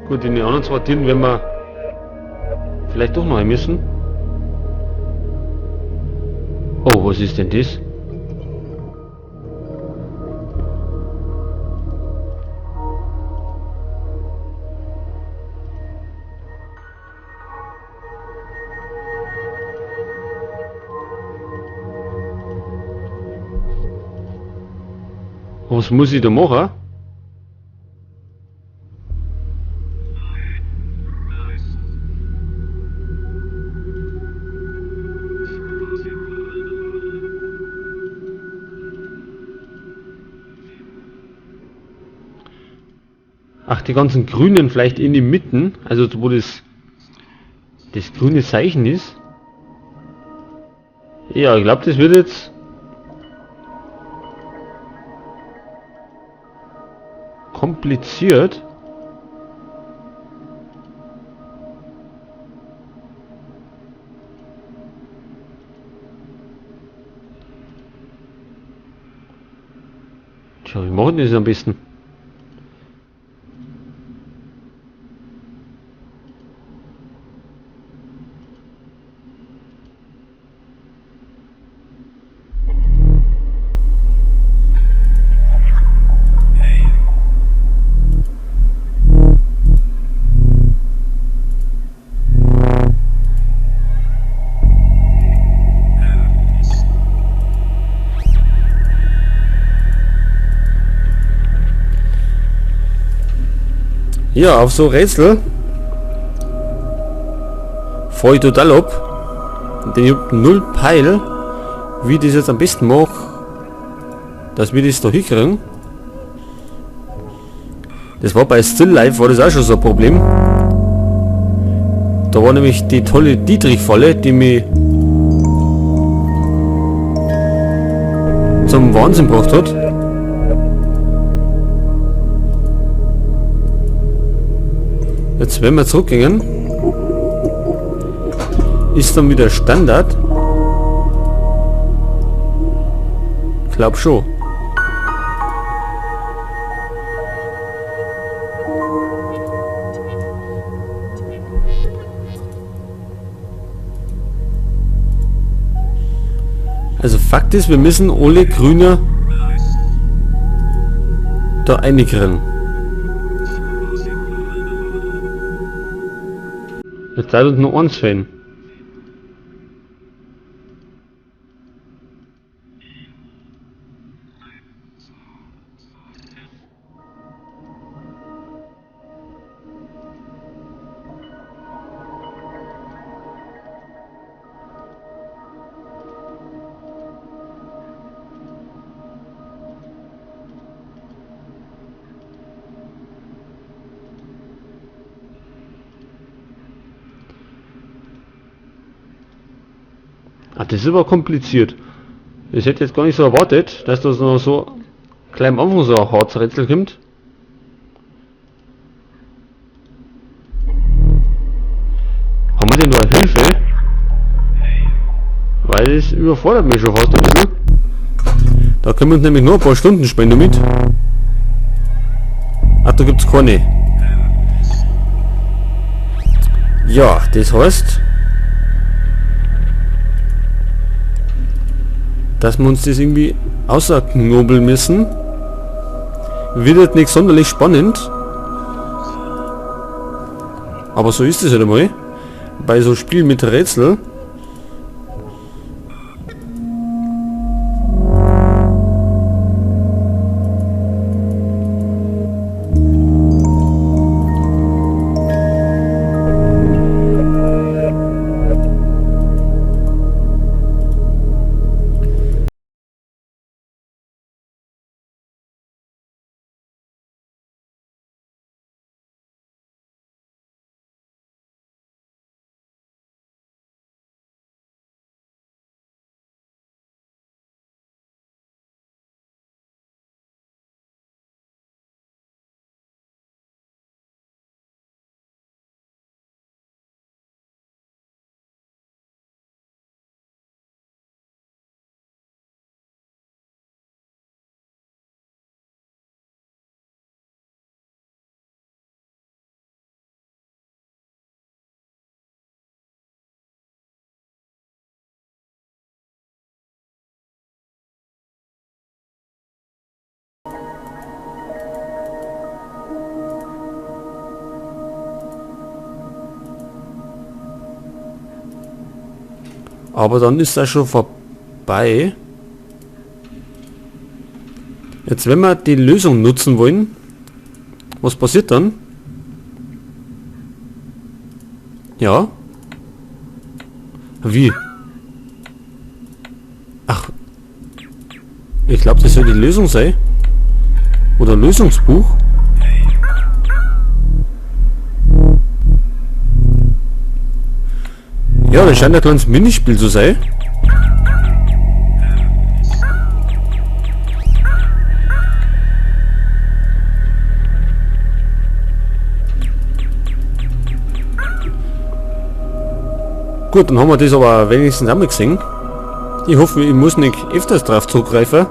Gut, in den anderen zwei Tieren werden wir vielleicht doch noch ein müssen. Oh, was ist denn das? Was muss ich da machen? Ach, die ganzen grünen vielleicht in die Mitten, also wo das grüne Zeichen ist. Ja, ich glaube, das wird jetzt kompliziert. Tja, wie machen die das am besten? Ja, auf so Rätsel fahre ich total ab. Denn ich hab null Peil, wie ich das jetzt am besten mache, dass wir das da hinkriegen. Das war bei Still Life, war das auch schon so ein Problem. Da war nämlich die tolle Dietrich-Falle, die mich zum Wahnsinn gebracht hat. Jetzt, wenn wir zurückgehen, ist dann wieder Standard. Glaub schon. Also Fakt ist, wir müssen alle Grüne da reinkriegen. Jetzt hat uns nur eins fehlen. Ah, das ist aber kompliziert. Ich hätte jetzt gar nicht so erwartet, dass das noch so gleich am Anfang so ein hartes Rätsel kommt. Haben wir denn noch eine Hilfe? Weil es überfordert mich schon fast ein bisschen. Da können wir uns nämlich nur ein paar Stunden spielen damit. Ach, da gibt's keine. Ja, das heißt, dass wir uns das irgendwie außerknobeln müssen. Wird jetzt nicht sonderlich spannend. Aber so ist es halt einmal. Bei so Spielen mit Rätsel. Aber dann ist das schon vorbei. Jetzt, wenn wir die Lösung nutzen wollen, was passiert dann? Ja. Wie? Ach. Ich glaube, das soll die Lösung sein. Oder Lösungsbuch. Ja, das scheint ein kleines Minispiel zu sein. Gut, dann haben wir das aber wenigstens einmal gesehen. Ich hoffe, ich muss nicht öfters drauf zugreifen.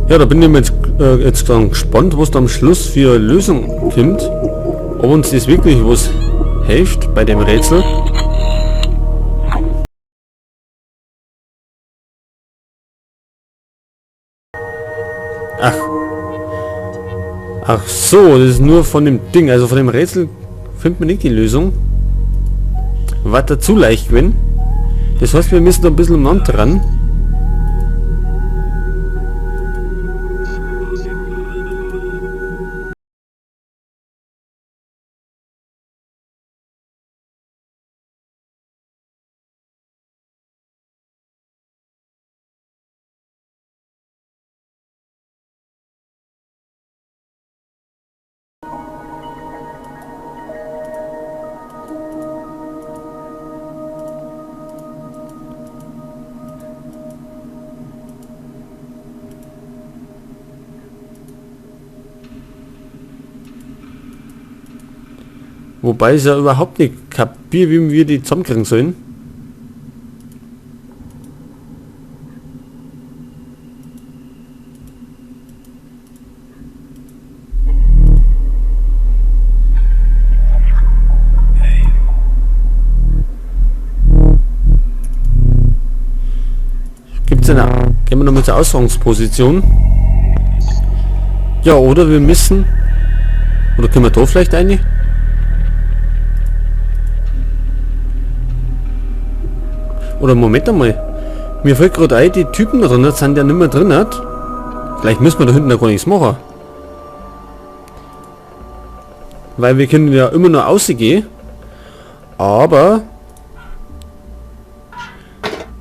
Ja, da bin ich jetzt dann gespannt, was da am Schluss für eine Lösung kommt. Ob uns das wirklich was hilft bei dem Rätsel. Ach so, das ist nur von dem Ding, also von dem Rätsel findet man nicht die Lösung. Was dazu leicht wenn. Das heißt, wir müssen da ein bisschen umeinander dran. Wobei ich ja überhaupt nicht kapiere, wie wir die zusammenkriegen sollen. Gibt's eine... Gehen wir noch mit der Ausgangsposition. Ja, oder wir müssen... Oder können wir da vielleicht eine? Oder Moment einmal. Mir fällt gerade ein, die Typen da drin sind ja nicht mehr drin. Vielleicht müssen wir da hinten ja gar nichts machen. Weil wir können ja immer nur rausgehen. Aber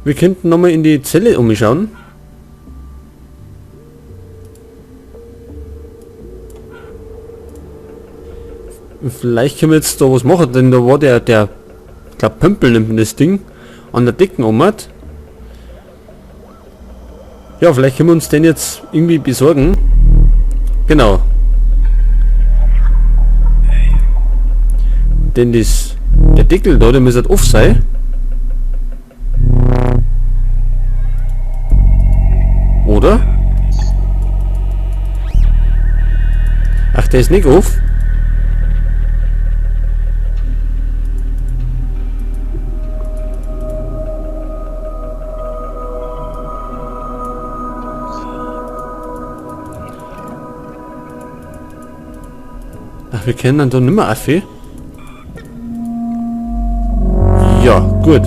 wir könnten nochmal in die Zelle umschauen. Vielleicht können wir jetzt da was machen, denn da war der ich glaube Pömpel nimmt man das Ding, an der Decken ummert. Ja, vielleicht können wir uns den jetzt irgendwie besorgen. Genau. Denn der Deckel da, der müsste off sein. Oder? Ach, der ist nicht off. Ach, wir kennen dann doch nicht mehr Affe. Ja, gut.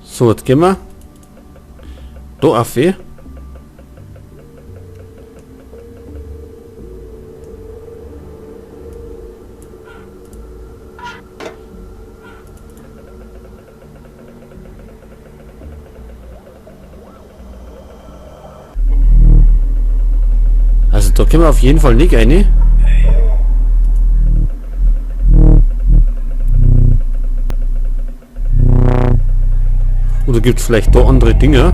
So, jetzt gehen wir. Da Affe. Also da können wir auf jeden Fall nicht rein. Oder gibt es vielleicht da andere Dinge?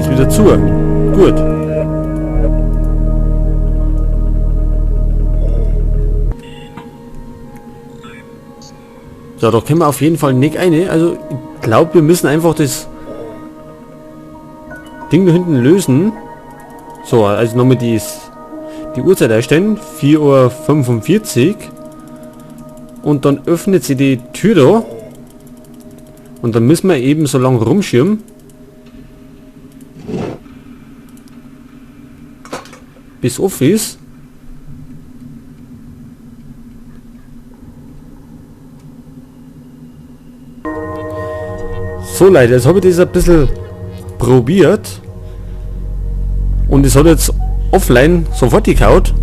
jetzt wieder zu. Gut. So, da können wir auf jeden Fall nicht eine. Also, ich glaube, wir müssen einfach das Ding da hinten lösen. So, also nochmal die Uhrzeit einstellen. 4:45 Uhr. Und dann öffnet sie die Tür da. Und dann müssen wir eben so lange rumschirmen, bis off ist. So Leute, jetzt habe ich das ein bisschen probiert. Und es hat jetzt offline sofort gekaut.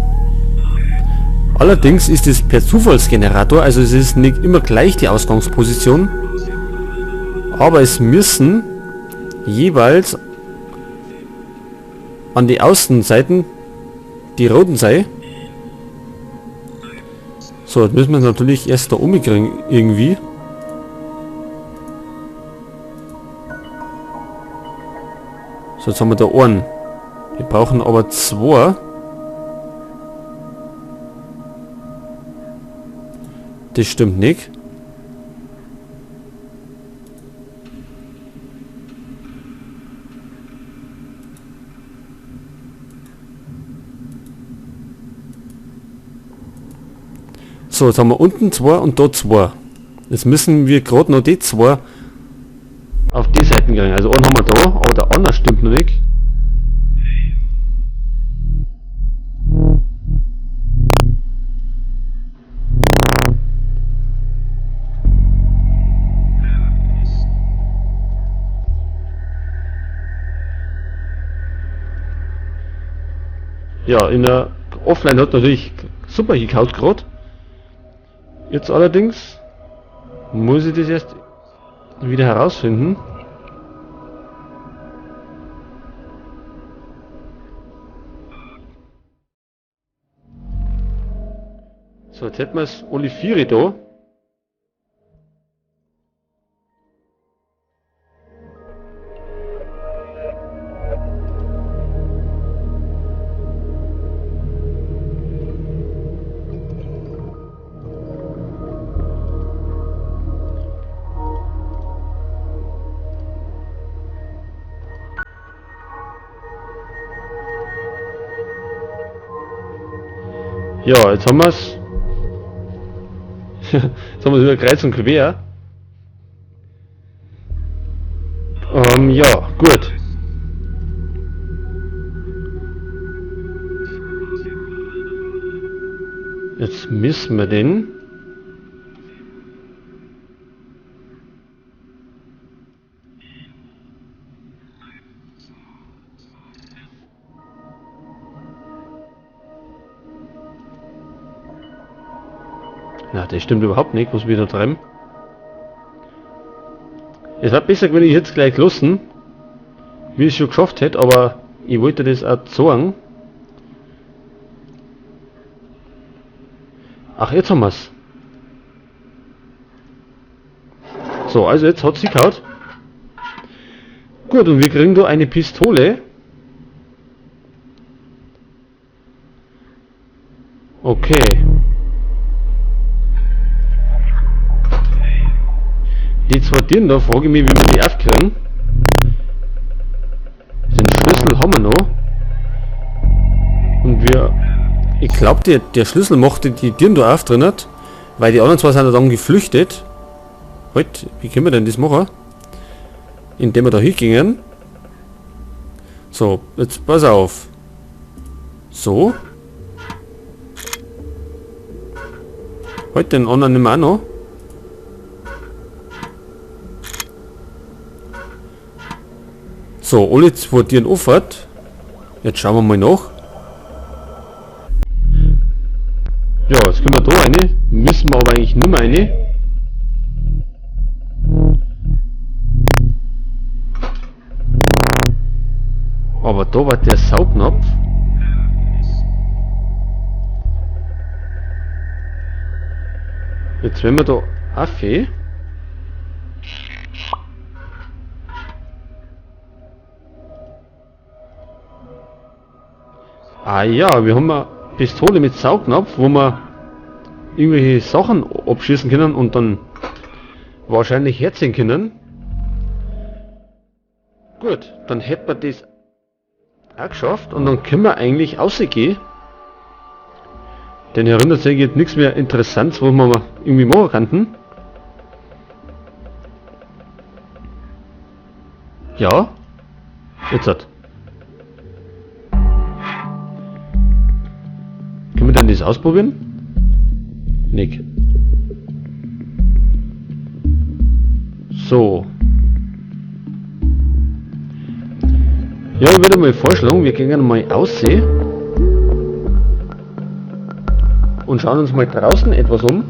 Allerdings ist es per Zufallsgenerator, also es ist nicht immer gleich die Ausgangsposition. Aber es müssen jeweils an die Außenseiten die roten sein. So, jetzt müssen wir es natürlich erst da umkriegen irgendwie. So, jetzt haben wir da einen. Wir brauchen aber zwei. Das stimmt nicht. So, jetzt haben wir unten zwei und da zwei. Jetzt müssen wir gerade noch die zwei auf die Seiten kriegen. Also einen haben wir da, aber der andere stimmt noch nicht. Ja, in der Offline hat natürlich super gekaut gerade. Jetzt allerdings muss ich das erst wieder herausfinden. So, jetzt hätten wir das Olivieri da. Ja, jetzt haben wir es. Jetzt haben wir es wieder kreuz und quer. Ja, gut. Jetzt müssen wir den. Na, das stimmt überhaupt nicht, was wir da treiben. Es hat besser, wenn ich jetzt gleich lassen, wie ich es schon geschafft hätte, aber ich wollte das auch sagen. Ach, jetzt haben wir es. So, also jetzt hat sie gehaut. Gut, und wir kriegen da eine Pistole. Okay. Die zwei Tieren da, frage ich mich, wie wir die aufkriegen. Den Schlüssel haben wir noch. Und ich glaube, der Schlüssel macht die Tieren da auf drin, weil die anderen zwei sind dann geflüchtet. Halt, wie können wir denn das machen? Indem wir da hingingen. So, jetzt pass auf. So. Halt, den anderen nehmen wir auch noch. So, alle zwei Tieren offert. Jetzt schauen wir mal nach. Ja, jetzt können wir da eine. Müssen wir aber eigentlich nur mal eine. Aber da war der Saugnapf. Jetzt wenn wir da Affe. Ah ja, wir haben eine Pistole mit Saugnapf, wo wir irgendwelche Sachen abschießen können und dann wahrscheinlich herziehen können. Gut, dann hätten wir das auch geschafft und dann können wir eigentlich rausgehen. Denn herinnen geht nichts mehr Interessantes, was wir irgendwie machen könnten. Ja, jetzt hat. Können wir dann das ausprobieren? Nick. So. Ja, ich würde mal vorschlagen, wir gehen mal aussehen und schauen uns mal draußen etwas um.